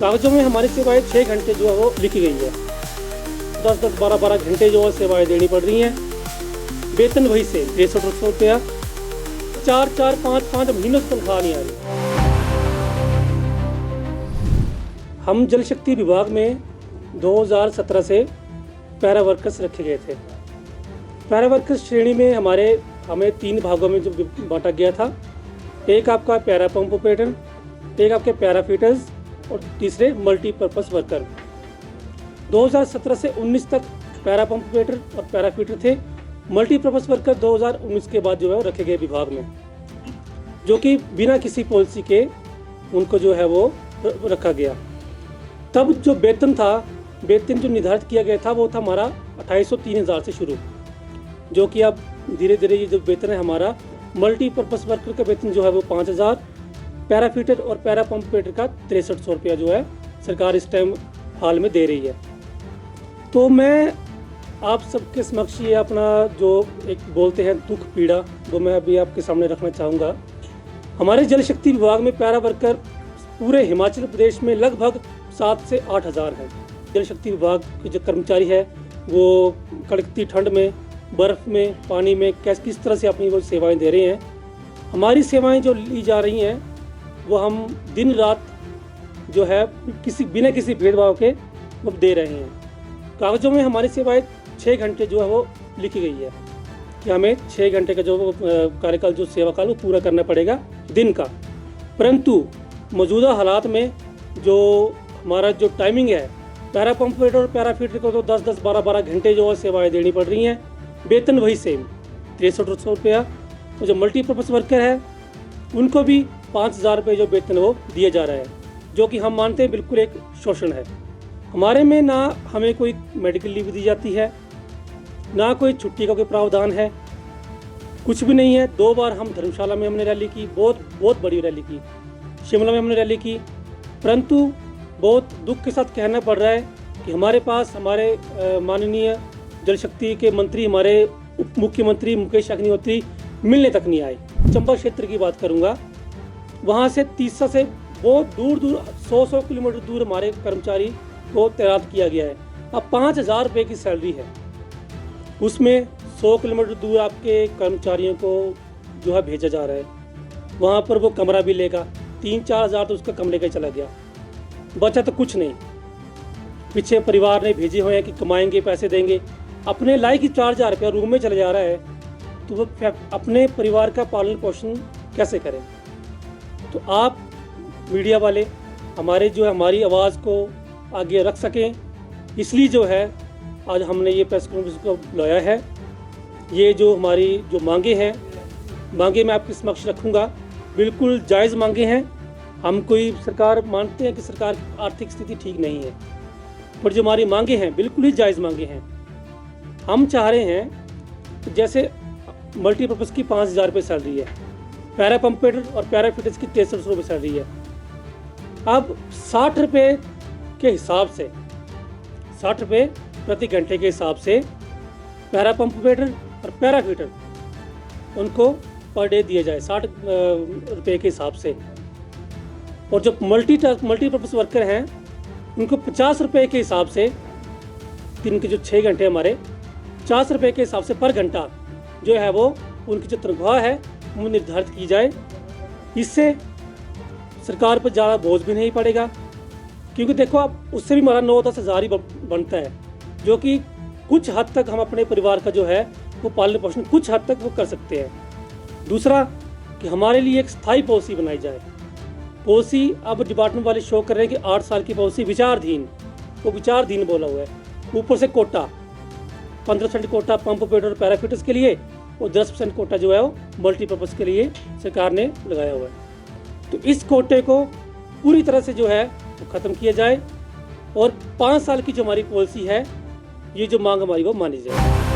कागजों में हमारी सेवाएं 6 घंटे जो है वो लिखी गई है। 10-10, 12-12 घंटे जो है सेवाएं देनी पड़ रही हैं। वेतन वही से 6300 रुपया, 4-4, 5-5 महीनों से तनख्वाह नहीं आ रही। हम जल शक्ति विभाग में 2017 से पैरा वर्कर्स रखे गए थे। पैरा वर्कर्स श्रेणी में हमें 3 भागों में जो बांटा गया था। एक आपका पैरा पंप ऑपरेटर, एक आपके पैरा फिटर्स और तीसरे मल्टीपर्पज़ वर्कर। 2017 से 19 तक पैरा पंप ऑपरेटर और पैरा फिटर थे। मल्टीपर्पज़ वर्कर 2019 के बाद जो है रखे गए विभाग में, जो कि बिना किसी पॉलिसी के उनको जो है वो रखा गया। तब जो वेतन जो निर्धारित किया गया था वो था हमारा 2803,000 से शुरू, जो कि अब धीरे धीरे ये जो वेतन है हमारा मल्टीपर्पज़ वर्कर का वेतन जो है वो 5,000, पैरा फिटर और पैरा पंप ऑपरेटर का 6300 रुपया जो है सरकार इस टाइम हाल में दे रही है। तो मैं आप सबके समक्ष ये अपना जो एक बोलते हैं दुख पीड़ा, वो मैं अभी आपके सामने रखना चाहूँगा। हमारे जल शक्ति विभाग में पैरा वर्कर पूरे हिमाचल प्रदेश में लगभग 7 से 8 हज़ार हैं। जल शक्ति विभाग के जो कर्मचारी है वो कड़कती ठंड में, बर्फ़ में, पानी में किस तरह से अपनी वो सेवाएं दे रहे हैं। हमारी सेवाएं जो ली जा रही हैं वो हम दिन रात जो है बिना किसी भेदभाव के वो दे रहे हैं। कागज़ों में हमारी सेवाएं 6 घंटे जो है वो लिखी गई है कि हमें 6 घंटे का जो कार्यकाल जो सेवा काल वो पूरा करना पड़ेगा दिन का। परंतु मौजूदा हालात में जो हमारा जो टाइमिंग है, पैरा पंप ऑपरेटर और पैरा फिटर को तो 10-10, 12-12 घंटे जो है सेवाएं देनी पड़ रही हैं। वेतन वही सेम 6300 रुपया। और जो मल्टीपर्पज़ वर्कर है उनको भी 5,000 रुपये जो वेतन वो दिया जा रहा है, जो कि हम मानते हैं बिल्कुल एक शोषण है। हमारे में ना हमें कोई मेडिकल लीव दी जाती है, ना कोई छुट्टी का कोई प्रावधान है, कुछ भी नहीं है। 2 बार हम धर्मशाला में हमने रैली की, बहुत बड़ी रैली की, शिमला में हमने रैली की। परंतु बहुत दुख के साथ कहना पड़ रहा है कि हमारे पास हमारे माननीय जल शक्ति के मंत्री, हमारे उप मुख्यमंत्री मुकेश अग्निहोत्री मिलने तक नहीं आए। चंबा क्षेत्र की बात करूंगा, वहां से तीसरा से बहुत दूर 100 किलोमीटर दूर हमारे कर्मचारी को तैनात किया गया है। अब 5,000 रुपये की सैलरी है, उसमें 100 किलोमीटर दूर आपके कर्मचारियों को जो है भेजा जा रहा है। वहाँ पर वो कमरा भी लेगा, 3-4 हज़ार तो उसका कमरे का ही चला गया, बचा तो कुछ नहीं। पीछे परिवार ने भेजे हुए हैं कि कमाएंगे, पैसे देंगे, अपने लायक ही 4,000 रुपया रूम में चला जा रहा है, तो वो अपने परिवार का पालन पोषण कैसे करें। तो आप मीडिया वाले हमारी आवाज़ को आगे रख सकें, इसलिए जो है आज हमने ये प्रेस कॉन्फ्रेंस को बुलाया है। ये जो हमारी जो मांगे मैं आपके समक्ष रखूँगा, बिल्कुल जायज़ मांगे हैं। हम कोई सरकार मानते हैं कि सरकार की आर्थिक स्थिति ठीक नहीं है, पर जो हमारी मांगे हैं बिल्कुल ही जायज़ मांगे हैं। हम चाह रहे हैं कि जैसे मल्टीपर्पज़ की 5,000 रुपये सैलरी है, पैरा पंप ऑपरेटर और पैरा फिटर्स की 6300 रुपये सैलरी है। अब 60 रुपये के हिसाब से, 60 रुपये प्रति घंटे के हिसाब से पैरा पंप ऑपरेटर और पैरा फिटर उनको पर डे दिया जाए 60 रुपये के हिसाब से। और जो मल्टीपर्पज़ वर्कर हैं उनको 50 रुपये के हिसाब से, दिन के जो 6 घंटे हमारे 50 रुपये के हिसाब से पर घंटा जो है वो उनकी जो तनख्वाह है वो निर्धारित की जाए। इससे सरकार पर ज़्यादा बोझ भी नहीं पड़ेगा, क्योंकि देखो अब उससे भी हमारा 9-10 हज़ार ही बनता है, जो कि कुछ हद तक हम अपने परिवार का जो है वो पालन पोषण कुछ हद तक वो कर सकते हैं। दूसरा कि हमारे लिए एक स्थायी पॉलिसी बनाई जाए। पॉलिसी अब डिपार्टमेंट वाले शो कर रहे हैं कि 8 साल की पॉलिसी विचाराधीन, वो विचाराधीन बोला हुआ है। ऊपर से कोटा 15% कोटा पंप ऑपरेटर और पैराफिटर्स के लिए और 10% कोटा जो है वो मल्टीपर्पज़ के लिए सरकार ने लगाया हुआ है। तो इस कोटे को पूरी तरह से जो है वो ख़त्म किया जाए और 5 साल की जो हमारी पॉलिसी है, ये जो मांग हमारी वो मानी जाए।